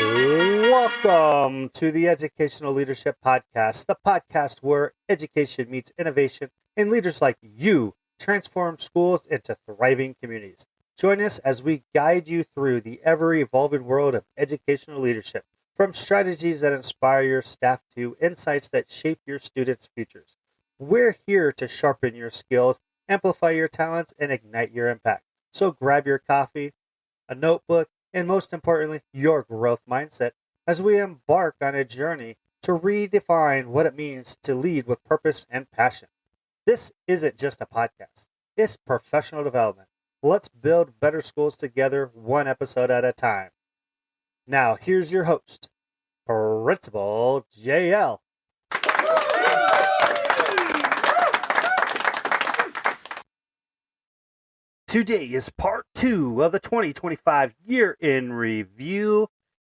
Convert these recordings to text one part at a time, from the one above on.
Welcome to the Educational Leadership Podcast, the podcast where education meets innovation and leaders like you transform schools into thriving communities. Join us as we guide you through the ever-evolving world of educational leadership, from strategies that inspire your staff to insights that shape your students' futures. We're here to sharpen your skills, amplify your talents, and ignite your impact. So grab your coffee, a notebook, and most importantly, your growth mindset as we embark on a journey to redefine what it means to lead with purpose and passion. This isn't just a podcast, it's professional development. Let's build better schools together, one episode at a time. Now, here's your host, Principal JL. Today is part 2 of the 2025 year in review.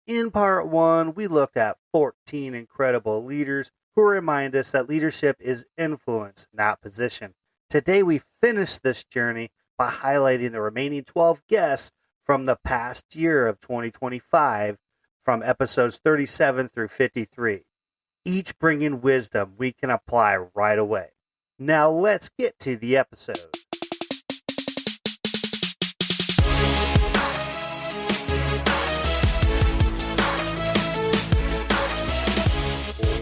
In part 1, we looked at 14 incredible leaders who remind us that leadership is influence, not position. Today, we finish this journey by highlighting the remaining 12 guests from the past year of 2025, from episodes 37 through 53, each bringing wisdom we can apply right away. Now, let's get to the episode.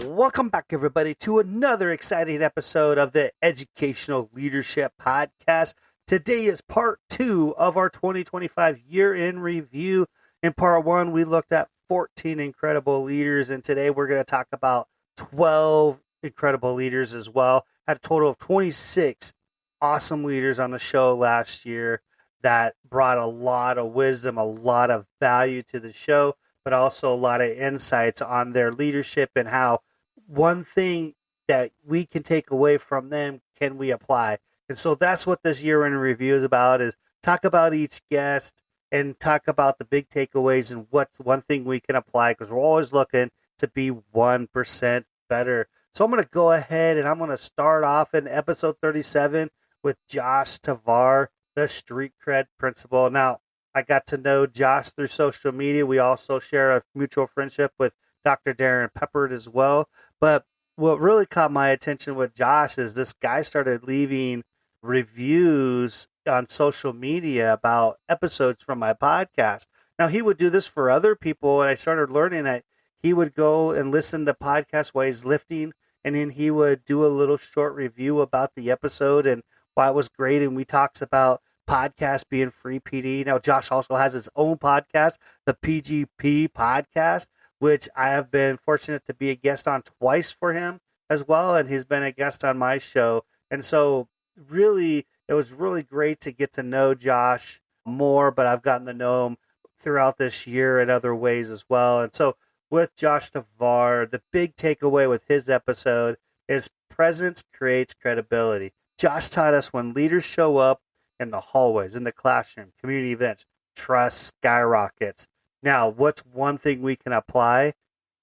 Welcome back, everybody, to another exciting episode of the Educational Leadership Podcast. Today is part 2 of our 2025 year in review. In part 1, we looked at 14 incredible leaders, and today we're going to talk about 12 incredible leaders as well. Had a total of 26 awesome leaders on the show last year that brought a lot of wisdom, a lot of value to the show, but also a lot of insights on their leadership and how one thing that we can take away from them can we apply. And so that's what this year in review is about, is talk about each guest and talk about the big takeaways and what's one thing we can apply, because we're always looking to be 1% better. So I'm going to go ahead and I'm going to start off in episode 37 with Josh Tavar, the Street Cred Principal. Now, I got to know Josh through social media. We also share a mutual friendship with Dr. Darren Peppard as well. But what really caught my attention with Josh is this guy started leaving reviews on social media about episodes from my podcast. Now, he would do this for other people, and I started learning that he would go and listen to podcasts while he's lifting, and then he would do a little short review about the episode and why it was great. And we talks about podcasts being free PD. Now, Josh also has his own podcast, the PGP Podcast, which I have been fortunate to be a guest on twice for him as well, and he's been a guest on my show. And so really, it was really great to get to know Josh more, but I've gotten to know him throughout this year in other ways as well. And so with Josh Tavar, the big takeaway with his episode is presence creates credibility. Josh taught us when leaders show up in the hallways, in the classroom, community events, trust skyrockets. Now, what's one thing we can apply?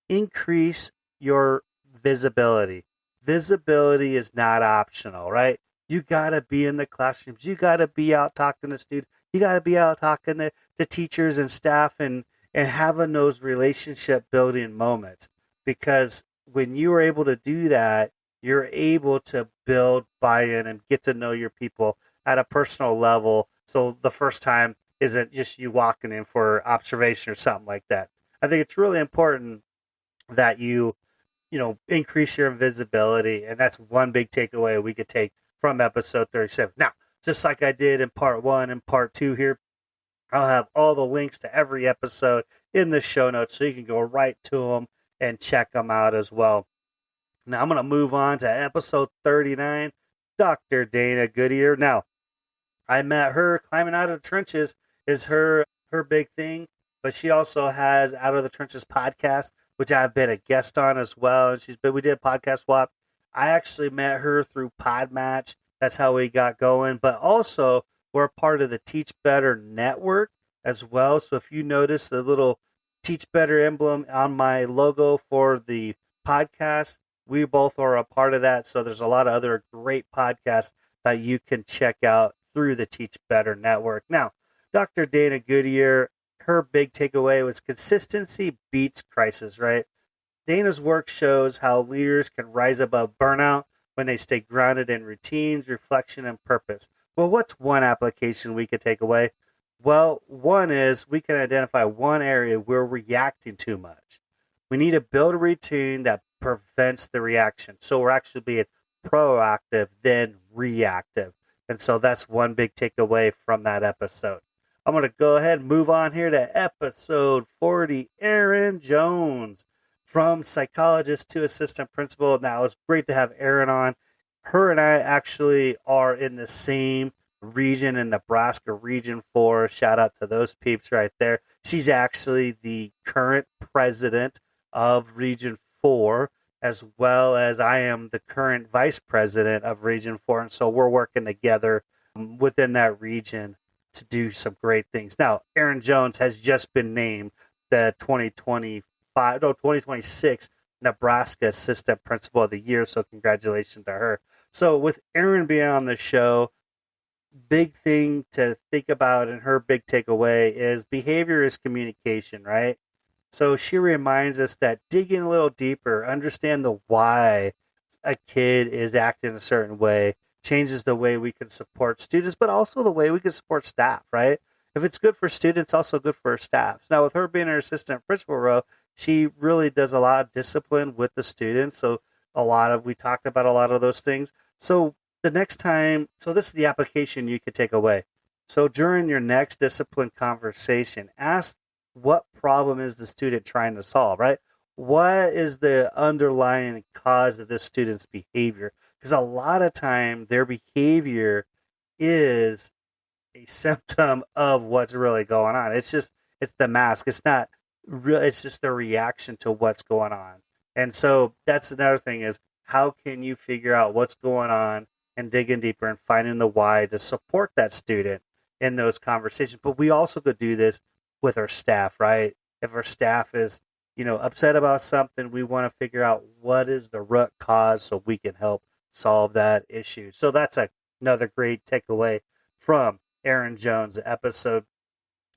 Increase your visibility. Visibility is not optional, right? You got to be in the classrooms. You got to be out talking to students. You got to be out talking to teachers and staff and having those relationship building moments. Because when you are able to do that, you're able to build buy-in and get to know your people at a personal level. So the first time isn't just you walking in for observation or something like that. I think it's really important that you increase your visibility, and that's one big takeaway we could take from episode 37. Now, just like I did in part 1 and part 2 here, I'll have all the links to every episode in the show notes, so you can go right to them and check them out as well. Now, I'm going to move on to episode 39, Dr. Dana Goodyear. Now, I met her. Climbing out of the trenches is her big thing, but she also has Out of the Trenches podcast, which I've been a guest on as well. And we did a podcast swap. I actually met her through Podmatch. That's how we got going. But also, we're part of the Teach Better network as well. So if you notice the little Teach Better emblem on my logo for the podcast, we both are a part of that. So there's a lot of other great podcasts that you can check out through the Teach Better network. Now, Dr. Dana Goodyear, her big takeaway was consistency beats crisis, right? Dana's work shows how leaders can rise above burnout when they stay grounded in routines, reflection, and purpose. Well, what's one application we could take away? Well, one is we can identify one area where we're reacting too much. We need to build a routine that prevents the reaction. So we're actually being proactive than reactive. And so that's one big takeaway from that episode. I'm going to go ahead and move on here to episode 40. Erin Jones, from psychologist to assistant principal. Now, it's great to have Erin on. Her and I actually are in the same region in Nebraska, Region 4. Shout out to those peeps right there. She's actually the current president of Region 4, as well as I am the current vice president of Region 4. And so we're working together within that region to do some great things. Now, Erin Jones has just been named the 2026 Nebraska Assistant Principal of the Year. So congratulations to her. So with Erin being on the show, big thing to think about and her big takeaway is behavior is communication, right? So she reminds us that digging a little deeper, understand the why a kid is acting a certain way, changes the way we can support students, but also the way we can support staff, right? If it's good for students, also good for our staff. Now, with her being an assistant principal role, she really does a lot of discipline with the students. So we talked about a lot of those things. So the next time, so this is the application you could take away. So during your next discipline conversation, ask what problem is the student trying to solve, right? What is the underlying cause of this student's behavior? Because a lot of time their behavior is a symptom of what's really going on. It's the mask. It's not real. It's just the reaction to what's going on. And so that's another thing is how can you figure out what's going on and digging deeper and finding the why to support that student in those conversations. But we also could do this with our staff, right? If our staff is, upset about something, we want to figure out what is the root cause so we can help solve that issue. So that's another great takeaway from Erin Jones episode.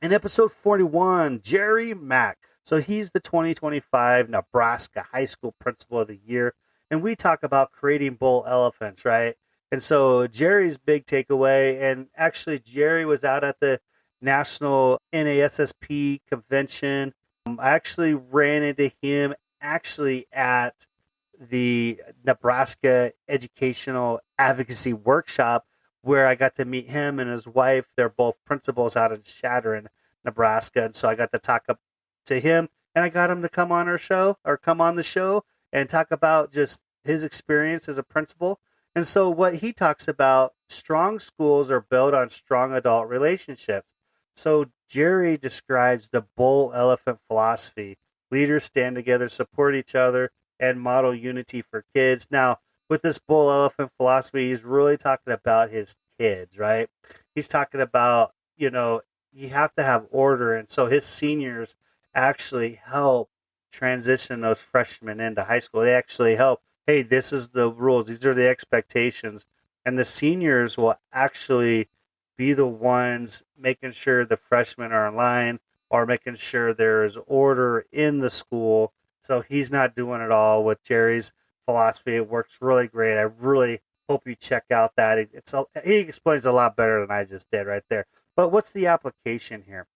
In episode 41, Jerry Mack. So he's the 2025 Nebraska High School Principal of the Year. And we talk about creating bull elephants, right? And so Jerry's big takeaway, and actually Jerry was out at the National NASSP convention. I actually ran into him actually at the Nebraska Educational Advocacy Workshop where I got to meet him and his wife. They're both principals out in Shattern, Nebraska. And so I got to talk up to him and I got him to come on the show and talk about just his experience as a principal. And so what he talks about, strong schools are built on strong adult relationships. So Jerry describes the bull elephant philosophy. Leaders stand together, support each other, and model unity for kids. Now, with this bull elephant philosophy, he's really talking about his kids, right? He's talking about, you have to have order. And so his seniors actually help transition those freshmen into high school. They actually help, hey, this is the rules. These are the expectations. And the seniors will actually be the ones making sure the freshmen are in line or making sure there is order in the school. So he's not doing it all with Jerry's philosophy. It works really great. I really hope you check out that. He explains a lot better than I just did right there. But what's the application here?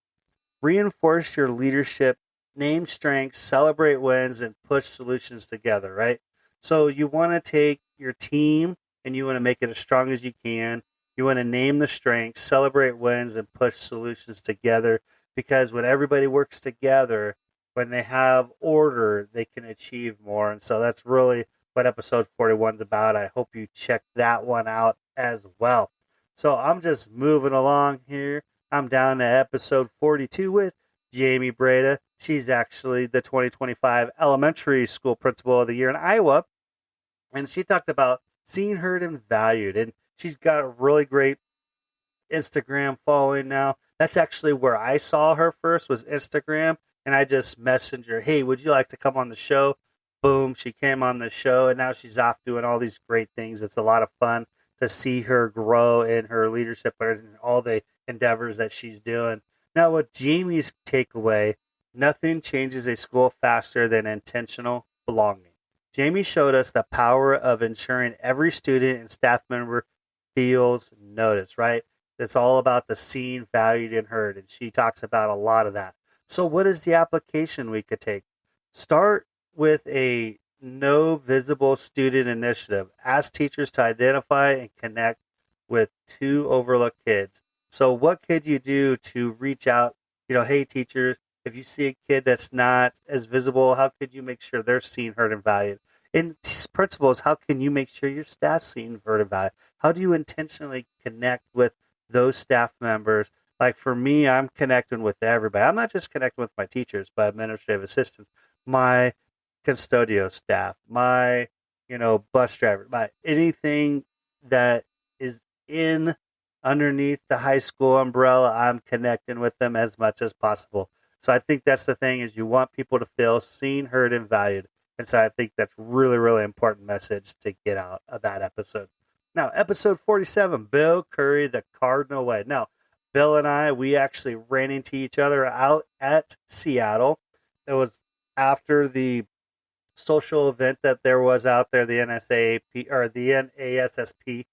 Reinforce your leadership, name strengths, celebrate wins, and push solutions together, right? So you want to take your team and you want to make it as strong as you can. You want to name the strengths, celebrate wins, and push solutions together, because when everybody works together, when they have order, they can achieve more. And so that's really what episode 41 is about. I hope you check that one out as well. So I'm just moving along here. I'm down to episode 42 with Jamie Breda. She's actually the 2025 Elementary School Principal of the Year in Iowa. And she talked about seen, heard, and valued. And she's got a really great Instagram following now. That's actually where I saw her first, was Instagram. And I just messaged her, hey, would you like to come on the show? Boom, she came on the show, and now she's off doing all these great things. It's a lot of fun to see her grow in her leadership and all the endeavors that she's doing. Now, with Jamie's takeaway, nothing changes a school faster than intentional belonging. Jamie showed us the power of ensuring every student and staff member feels noticed, right? It's all about the seen, valued, and heard. And she talks about a lot of that. So, what is the application we could take? Start with a no visible student initiative. Ask teachers to identify and connect with two overlooked kids. So, what could you do to reach out? Hey, teachers, if you see a kid that's not as visible, how could you make sure they're seen, heard, and valued? In principles, how can you make sure your staff's seen, heard, and valued? How do you intentionally connect with those staff members? Like for me, I'm connecting with everybody. I'm not just connecting with my teachers, but administrative assistants, my custodial staff, my, bus driver, my anything that is in underneath the high school umbrella, I'm connecting with them as much as possible. So I think that's the thing is you want people to feel seen, heard, and valued. And so I think that's really, really important message to get out of that episode. Now, episode 47, Bill Curry, the Cardinal Way. Now, Bill and I, we actually ran into each other out at Seattle. It was after the social event that there was out there, the NSAAP or the NASSP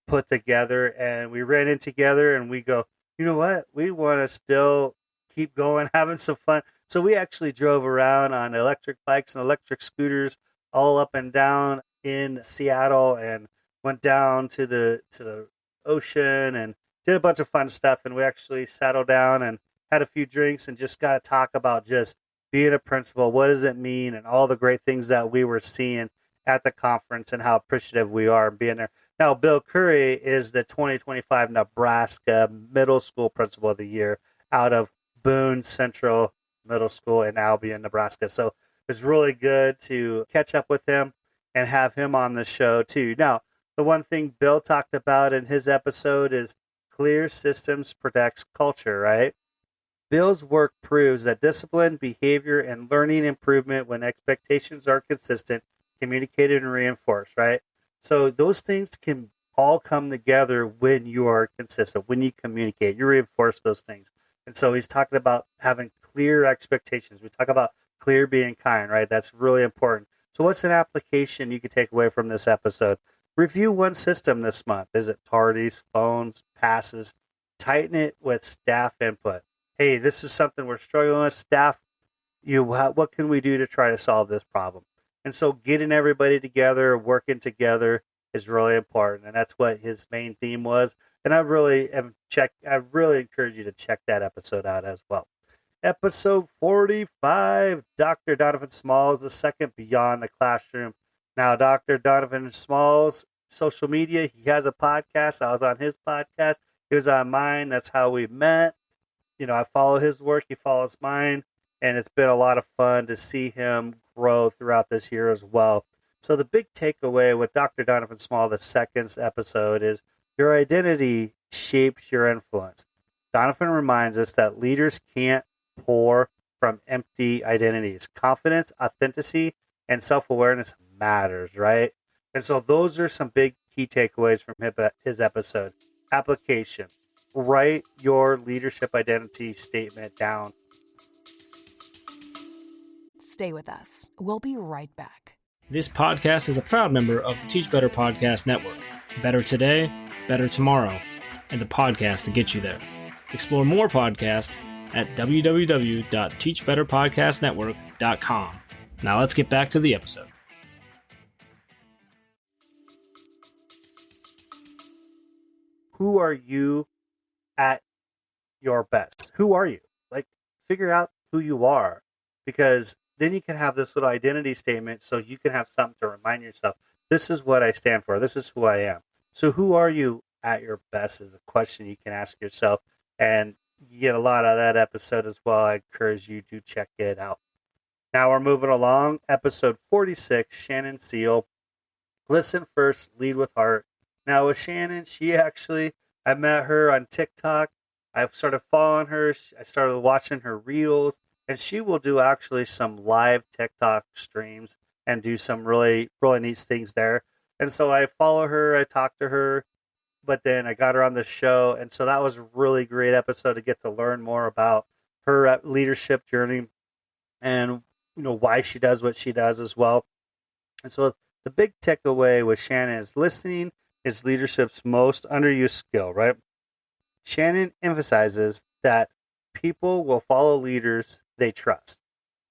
put together, and we ran in together and we go, you know what? We want to still keep going, having some fun. So we actually drove around on electric bikes and electric scooters all up and down in Seattle and went down to the ocean and did a bunch of fun stuff. And we actually settled down and had a few drinks and just got to talk about just being a principal. What does it mean? And all the great things that we were seeing at the conference and how appreciative we are being there. Now, Bill Curry is the 2025 Nebraska Middle School Principal of the Year out of Boone Central Middle School in Albion, Nebraska. So it's really good to catch up with him and have him on the show too. Now, the one thing Bill talked about in his episode is clear systems protects culture, right? Bill's work proves that discipline, behavior, and learning improvement when expectations are consistent, communicated, and reinforced, right? So those things can all come together when you are consistent, when you communicate, you reinforce those things. And so he's talking about having clear expectations. We talk about clear being kind, right? That's really important. So what's an application you could take away from this episode? Review one system this month. Is it tardies, phones, passes? Tighten it with staff input. Hey, this is something we're struggling with. Staff, what can we do to try to solve this problem? And so getting everybody together, working together is really important. And that's what his main theme was. And I really encourage you to check that episode out as well. Episode 45, Dr. Donovan Smalls, the second Beyond the Classroom. Now, Dr. Donovan Smalls, social media, he has a podcast. I was on his podcast. He was on mine. That's how we met. I follow his work. He follows mine. And it's been a lot of fun to see him grow throughout this year as well. So the big takeaway with Dr. Donovan Small, the second episode, is your identity shapes your influence. Donovan reminds us that leaders can't pour from empty identities. Confidence, authenticity, and self-awareness matters, right? And so those are some big key takeaways from his episode. Application. Write your leadership identity statement down. Stay with us. We'll be right back. This podcast is a proud member of the Teach Better Podcast Network. Better today, better tomorrow, and the podcast to get you there. Explore more podcasts at www.teachbetterpodcastnetwork.com. Now let's get back to the episode. Who are you at your best? Who are you? Figure out who you are, because then you can have this little identity statement so you can have something to remind yourself, this is what I stand for. This is who I am. So who are you at your best is a question you can ask yourself, and you get a lot of that episode as well. I encourage you to check it out. Now we're moving along. Episode 46, Shannon Seal. Listen first, lead with heart. Now with Shannon, I met her on TikTok. I've started following her. I started watching her reels, and she will do actually some live TikTok streams and do some really, really neat things there. And so I follow her. I talk to her. but then I got her on the show, and so that was a really great episode to get to learn more about her leadership journey and why she does what she does as well. And so the big takeaway with Shannon is listening is leadership's most underused skill, right? Shannon emphasizes that people will follow leaders they trust,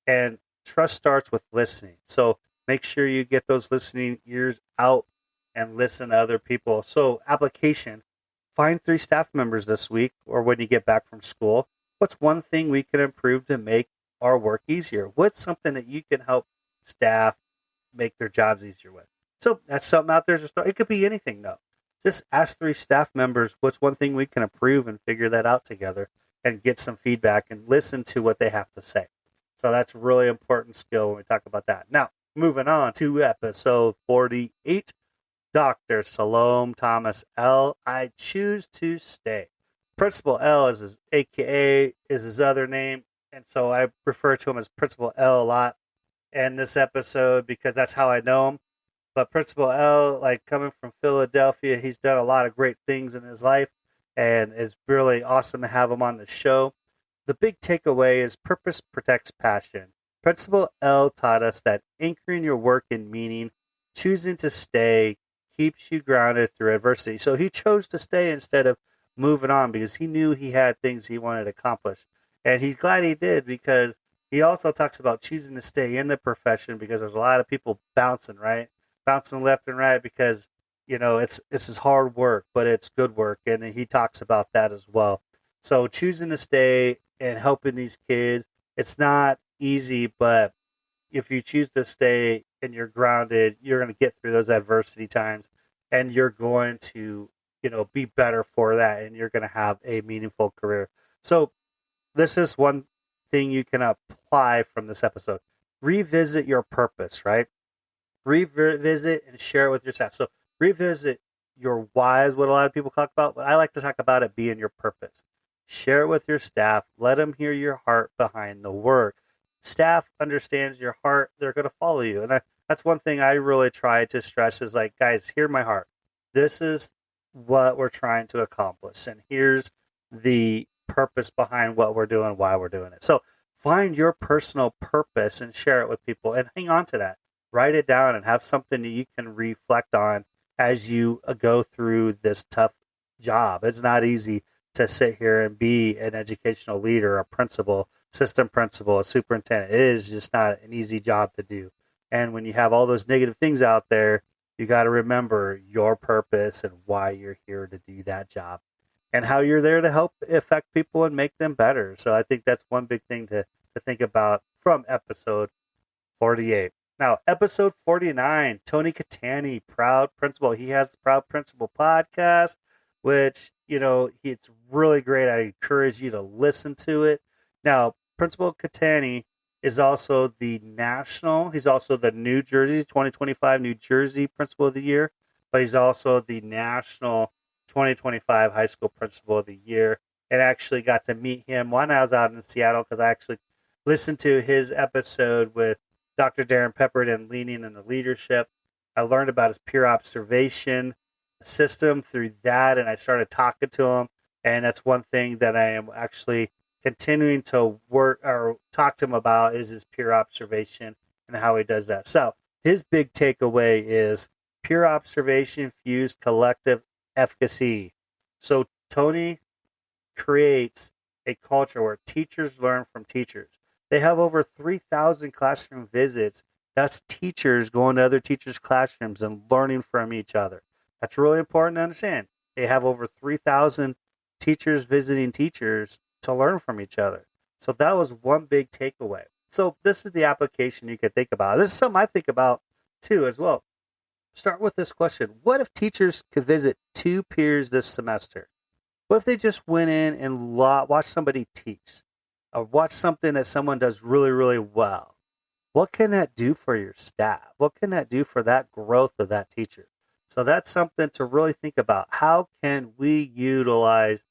and trust starts with listening. So make sure you get those listening ears out and listen to other people. So, application, find 3 staff members this week or when you get back from school. What's one thing we can improve to make our work easier? What's something that you can help staff make their jobs easier with? So that's something out there. It could be anything, though. Just ask 3 staff members, what's one thing we can improve, and figure that out together and get some feedback and listen to what they have to say. So that's a really important skill when we talk about that. Now, moving on to episode 48, Dr. Salome Thomas L. I choose to stay. Principal L is his AKA, is his other name. And so I refer to him as Principal L a lot in this episode because that's how I know him. But Principal L, like coming from Philadelphia, he's done a lot of great things in his life, and it's really awesome to have him on the show. The big takeaway is purpose protects passion. Principal L taught us that anchoring your work in meaning, choosing to stay, keeps you grounded through adversity. So he chose to stay instead of moving on because he knew he had things he wanted to accomplish. And he's glad he did because he also talks about choosing to stay in the profession because there's a lot of people bouncing, right? Bouncing left and right because, it's his hard work, but it's good work. And he talks about that as well. So choosing to stay and helping these kids, it's not easy, but if you choose to stay and you're grounded, you're going to get through those adversity times and you're going to, be better for that and you're going to have a meaningful career. So this is one thing you can apply from this episode. Revisit your purpose, right? Revisit and share it with your staff. So revisit your why is what a lot of people talk about, but I like to talk about it being your purpose. Share it with your staff. Let them hear your heart behind the work. Staff understands your heart. They're going to follow you. And that's one thing I really try to stress is like, guys, hear my heart. This is what we're trying to accomplish. And here's the purpose behind what we're doing, why we're doing it. So find your personal purpose and share it with people and hang on to that. Write it down and have something that you can reflect on as you go through this tough job. It's not easy to sit here and be an educational leader, a principal, system principal, a superintendent. It is just not an easy job to do. And when you have all those negative things out there, you got to remember your purpose and why you're here to do that job and how you're there to help affect people and make them better. So I think that's one big thing to think about from episode 48. Now, episode 49, Tony Catani, Proud Principal. He has the Proud Principal podcast, which, it's really great. I encourage you to listen to it. Now, Principal Catani is also he's also the New Jersey 2025 New Jersey Principal of the Year, but he's also the National 2025 High School Principal of the Year. And actually got to meet him when I was out in Seattle because I actually listened to his episode with Dr. Darren Peppard and Leaning in the Leadership. I learned about his peer observation system through that, and I started talking to him. And that's one thing that I am actually continuing to work or talk to him about is his peer observation and how he does that. So his big takeaway is peer observation fused collective efficacy. So Tony creates a culture where teachers learn from teachers. They have over 3,000 classroom visits. That's teachers going to other teachers' classrooms and learning from each other. That's really important to understand. They have over 3,000 teachers visiting teachers to learn from each other. So that was one big takeaway. So this is the application you could think about. This is something I think about too as well. Start with this question. What if teachers could visit 2 peers this semester? What if they just went in and watched somebody teach? Or watch something that someone does really, really well? What can that do for your staff? What can that do for that growth of that teacher? So that's something to really think about. How can we utilize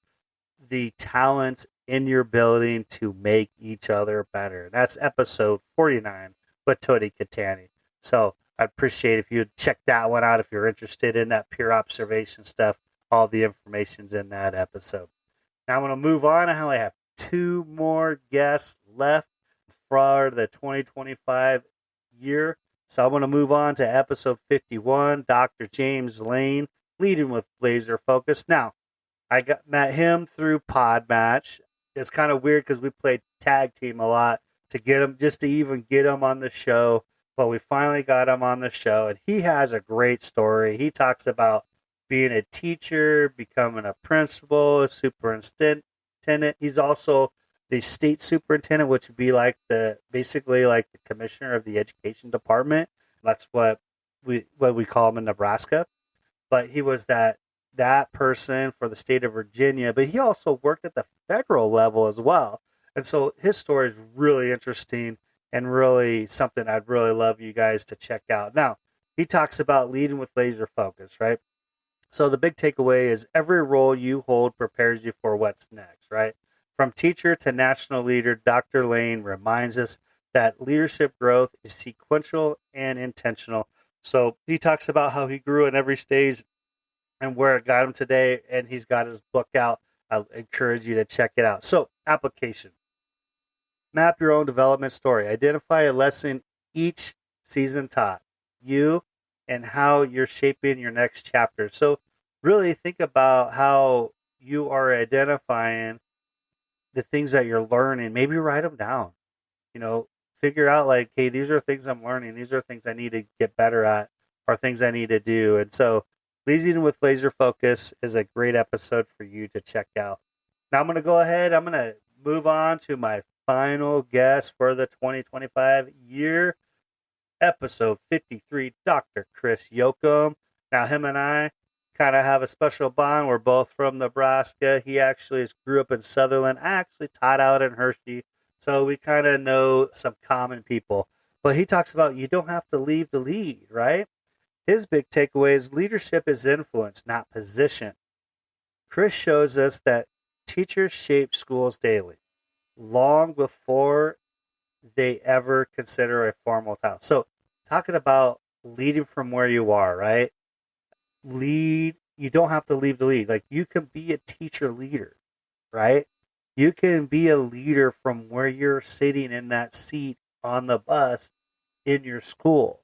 the talents in your building to make each other better? That's episode 49 with Tony Catani. So I'd appreciate if you'd check that one out if you're interested in that peer observation stuff. All the information's in that episode. Now I'm going to move on. I only have 2 more guests left for the 2025 year. So I'm going to move on to episode 51, Dr. James Lane, leading with laser focus. Now, met him through Pod Match. It's kind of weird because we played tag team a lot to get him, just to even get him on the show. But we finally got him on the show, and he has a great story. He talks about being a teacher, becoming a principal, a superintendent. He's also the state superintendent, which would be like basically like the commissioner of the education department. That's what we call him in Nebraska. But he was that person for the state of Virginia, but he also worked at the federal level as well. And so his story is really interesting and really something I'd really love you guys to check out. Now, he talks about leading with laser focus, right? So the big takeaway is every role you hold prepares you for what's next, right? From teacher to national leader, Dr. Lane reminds us that leadership growth is sequential and intentional. So he talks about how he grew in every stage and where it got him today, and he's got his book out. I encourage you to check it out. So, application. Map your own development story. Identify a lesson each season taught you and how you're shaping your next chapter. So, really think about how you are identifying the things that you're learning. Maybe write them down. Figure out like, hey, these are things I'm learning. These are things I need to get better at, or things I need to do. And so, Leading with Laser Focus is a great episode for you to check out. Now I'm going to go ahead. I'm going to move on to my final guest for the 2025 year, episode 53, Dr. Chris Yoakum. Now him and I kind of have a special bond. We're both from Nebraska. He actually grew up in Sutherland. I actually taught out in Hershey, so we kind of know some common people. But he talks about you don't have to leave the lead, right? His big takeaway is leadership is influence, not position. Chris shows us that teachers shape schools daily, long before they ever consider a formal title. So, talking about leading from where you are, right? You don't have to leave the lead. Like, you can be a teacher leader, right? You can be a leader from where you're sitting in that seat on the bus in your school.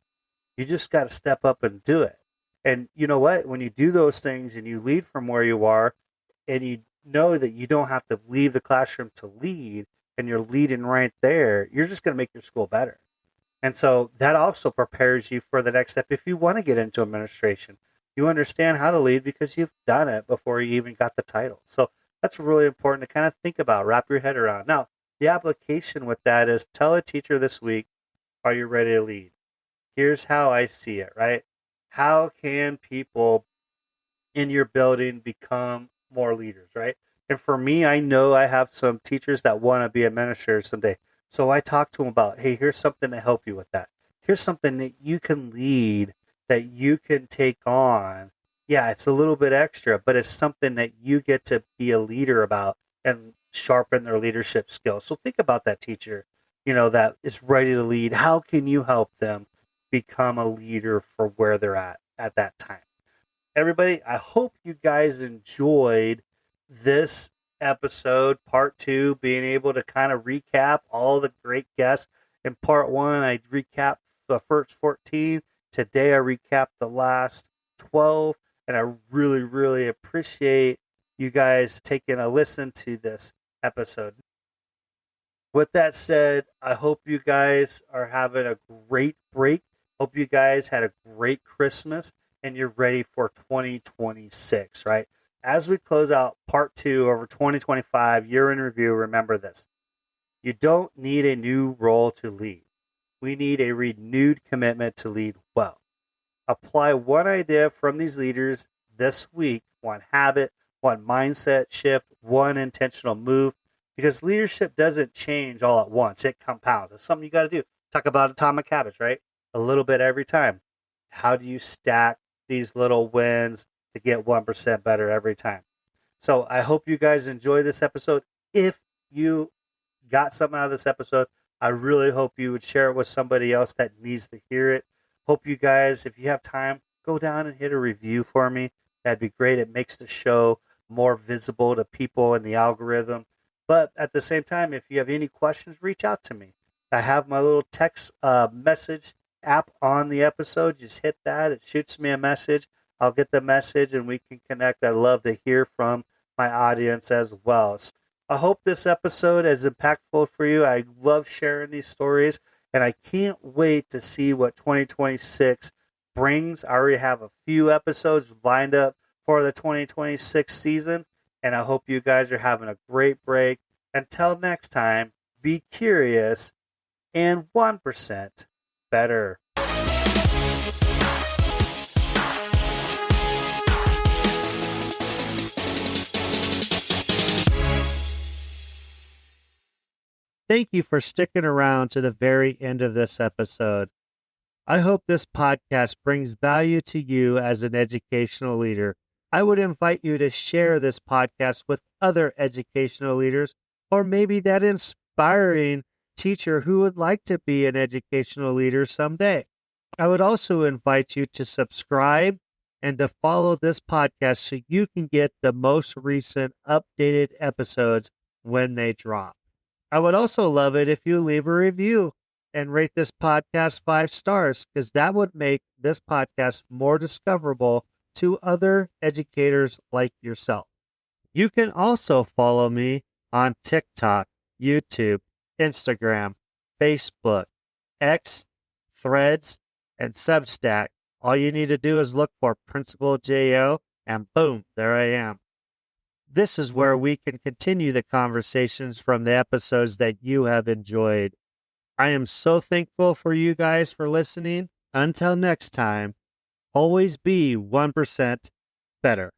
You just got to step up and do it. And you know what? When you do those things and you lead from where you are, and you know that you don't have to leave the classroom to lead, and you're leading right there, you're just going to make your school better. And so that also prepares you for the next step. If you want to get into administration, you understand how to lead because you've done it before you even got the title. So that's really important to kind of think about, wrap your head around. Now, the application with that is tell a teacher this week, are you ready to lead? Here's how I see it, right? How can people in your building become more leaders, right? And for me, I know I have some teachers that want to be administrators someday. So I talk to them about, hey, here's something to help you with that. Here's something that you can lead, that you can take on. Yeah, it's a little bit extra, but it's something that you get to be a leader about and sharpen their leadership skills. So think about that teacher, that is ready to lead. How can you help them become a leader for where they're at that time? Everybody, I hope you guys enjoyed this episode, part 2, being able to kind of recap all the great guests. In part 1, I recapped the first 14. Today, I recapped the last 12. And I really, really appreciate you guys taking a listen to this episode. With that said, I hope you guys are having a great break. Hope you guys had a great Christmas and you're ready for 2026, right? As we close out part 2 over 2025 year in review, remember this. You don't need a new role to lead. We need a renewed commitment to lead well. Apply one idea from these leaders this week, one habit, one mindset shift, one intentional move, because leadership doesn't change all at once. It compounds. It's something you got to do. Talk about atomic habits, right? A little bit every time. How do you stack these little wins to get 1% better every time? So I hope you guys enjoy this episode. If you got something out of this episode, I really hope you would share it with somebody else that needs to hear it. Hope you guys, if you have time, go down and hit a review for me. That'd be great. It makes the show more visible to people in the algorithm. But at the same time, if you have any questions, reach out to me. I have my little text message app on the episode. Just hit that. It shoots me a message. I'll get the message and we can connect. I love to hear from my audience as well. So I hope this episode is impactful for you. I love sharing these stories, and I can't wait to see what 2026 brings. I already have a few episodes lined up for the 2026 season, and I hope you guys are having a great break. Until next time, be curious and 1% better. Thank you for sticking around to the very end of this episode. I hope this podcast brings value to you as an educational leader. I would invite you to share this podcast with other educational leaders, or maybe that inspiring teacher who would like to be an educational leader someday. I would also invite you to subscribe and to follow this podcast so you can get the most recent updated episodes when they drop. I would also love it if you leave a review and rate this podcast 5 stars, because that would make this podcast more discoverable to other educators like yourself. You can also follow me on TikTok, YouTube, Instagram, Facebook, X, Threads, and Substack. All you need to do is look for Principal J.O., and boom, there I am. This is where we can continue the conversations from the episodes that you have enjoyed. I am so thankful for you guys for listening. Until next time, always be 1% better.